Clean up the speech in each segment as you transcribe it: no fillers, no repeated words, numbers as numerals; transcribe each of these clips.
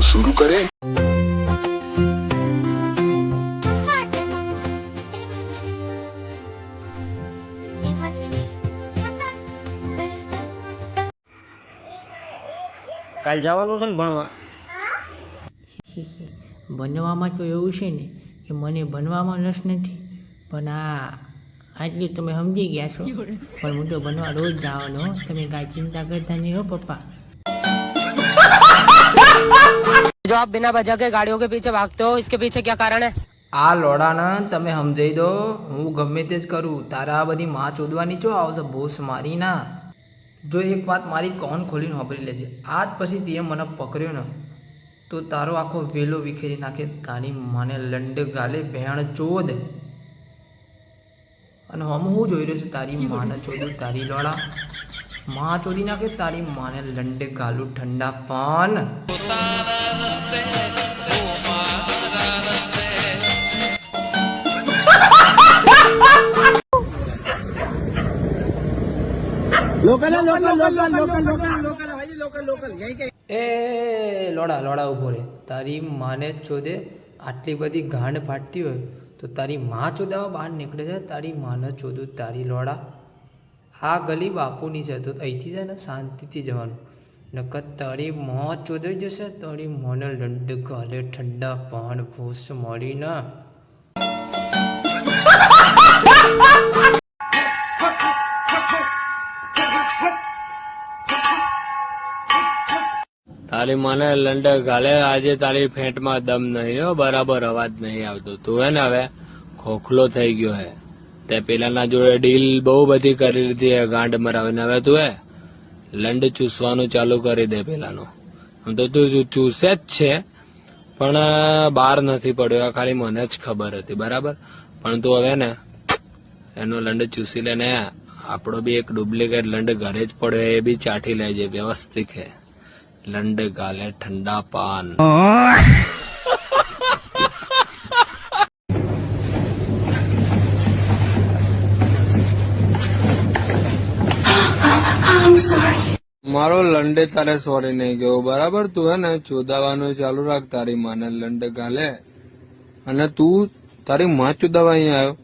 शुरू करें। કાલ જવાનું છે ને ભણવા? બનવામાં તો એવું છે ને કે મને બનવામાં રસ નથી, પણ આટલી તમે સમજી ગયા છો. પણ હું તો બનવા રોજ જવાનો, તમે કાંઈ ચિંતા કરતા નહીં હો પપ્પા. जो आप बिना वजह के गाड़ियों के पीछे भागते हो, इसके पीछे क्या कारण है? આ લોડાને તમે સમજાઈ દો, હું ગમે તે જ કરું, તારા આ બધી માં ચોદવાની ચો આવશે ભૂસ મારી ના. જો એક વાત મારી કોન ખોલીને વાપરી લેજે, આજ પછી તે મને પકડ્યો ને તો તારો આખો વેલો વિખેરી નાખે. તારી મને લંડ ગાલે ભેણ ચોદ. અને હમ હું જોઈ રહ્યો છું તારી માને ચોદું, તારી લોડા માં ચોદી નાખે, તારી માને લંડ ગાલું ઠંડા પાન. એ લોડા લોડા ઉભો રે, તારી માને ચોદે આટલી બધી ગાંડ ફાટતી હોય તો તારી માં ચોદાવા બહાર નીકળે છે. તારી માને ચોદું, તારી લોડા આ ગલી બાપુની છે તો અહીંથી છે ને શાંતિથી જવાનું, નકર તારી માં ચોદાઈ જશે. તારી મને લંડ ગાલે ઠંડા પાન ભૂસ મળીને. તારી મને લંડે ગાલે આજે તારી ફેંટમાં દમ નહીં હો, બરાબર અવાજ નહીં આવતો. તું હે ને હવે ખોખલો થઈ ગયો હે. તે પેલાના જોડે ડીલ બહુ બધી કરી લીધી હે ગાંડ મરાવીને. હવે તું હે લંડ ચૂસવાનું ચાલુ કરી દે પેલાનો. આમ તો તું ચૂસે જ છે પણ બહાર નથી પડ્યો, ખાલી મને જ ખબર હતી બરાબર. પણ તું હવે ને એનો લંડ ચૂસી લે ને આપણો બી એક ડુપ્લિકેટ લંડ ઘરે જ પડ્યો એ બી ચાટી લેજે વ્યવસ્થિત હે. લંડ ગાલે ઠંડા પાન. મારો લંડે તારે સોરી નહીં ગયો બરાબર. તું હે ને ચોદાવાનું ચાલુ રાખ તારી માને લંડ ગાલે. અને તું તારી માં ચોદાવા અહીંયા આવ્યો,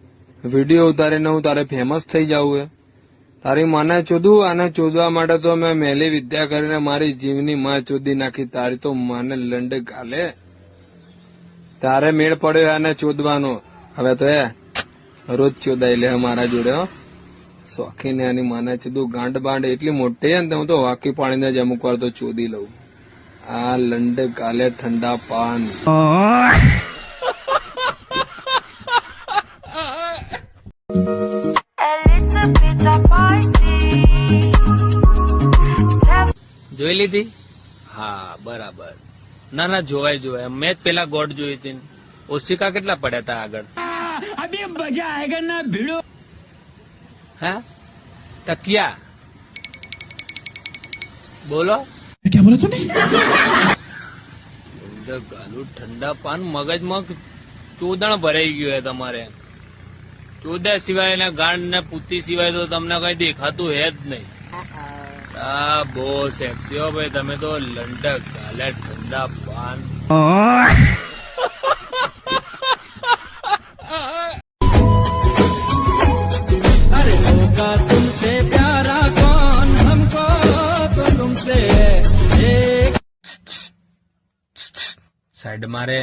વિડીયો ઉતારીને હું તારે ફેમસ થઈ જાઉં હે. તારી માને ચોદું, આને ચોદવા માટે તો મેં મેલી વિદ્યા કરીને મારી જીવની માં ચોદી નાખી. તારી તો માને લંડ ગાલે. તારે મેળ પડ્યો આને ચોદવાનો. હવે તો એ રોજ ચોદાઈ લે મારા જોડે હો. શોખીને આની માને ચોદું. ગાંડ બાંડ એટલી મોટી હે ને હું તો વાકી પાણીને જ અમુક વાર તો ચોદી લઉં. આ લંડ ગાલે ઠંડા પાન. જોઈ લીધી? હા બરાબર. ના ના જોવાય જોવાય. મેં જ પેલા ગોડ જોઈ હતી. ઓશિકા કેટલા પડ્યા હતા આગળ? અભી મજા આયેગા ના ભીડો. હા તકિયા બોલો ક્યાં બોલો તું? ગાલું ઠંડા પાન. મગજમાં ચોદણ ભરાઈ ગયું હે તમારે. ચોદા સિવાય ને ગાંડ ને પૂતી સિવાય તો તમને કઈ દેખાતું હે જ નહીં. આ બહુ સેક્સી હો ભાઈ તમે તો. લંડ ગાલે ઠંડા પાન. અરે હોગા તુમસે પ્યારા કોન, હમકો તો તુમસે. સાઈડ મારે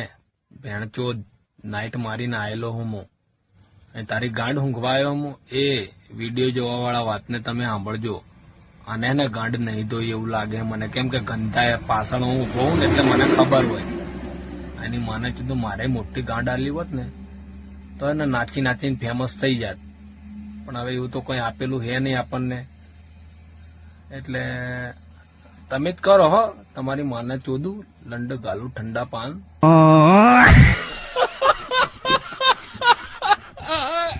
ભેણચોદ નાઈટ મારીને આયેલો હું. તારી ગાંડ ઊંઘવાયો હું. એ વિડીયો જોવા વાળા વાતને તમે સાંભળજો. અને એને ગાંડ નહીં તો એવું લાગે મને, કેમ કે ગંધાય પાછળ હું ઉભો હોઉં ને એટલે મને ખબર હોય. એની માને કીધું મારે મોટી ગાંડ આલી હોત ને તો એને નાચી નાચીને ફેમસ થઈ જાત. પણ હવે એવું તો કોઈ આપેલું હે નહીં આપણને. એટલે તમે જ કરો હો તમારી માને ચોદું. લંડ ગાલું ઠંડા પાન.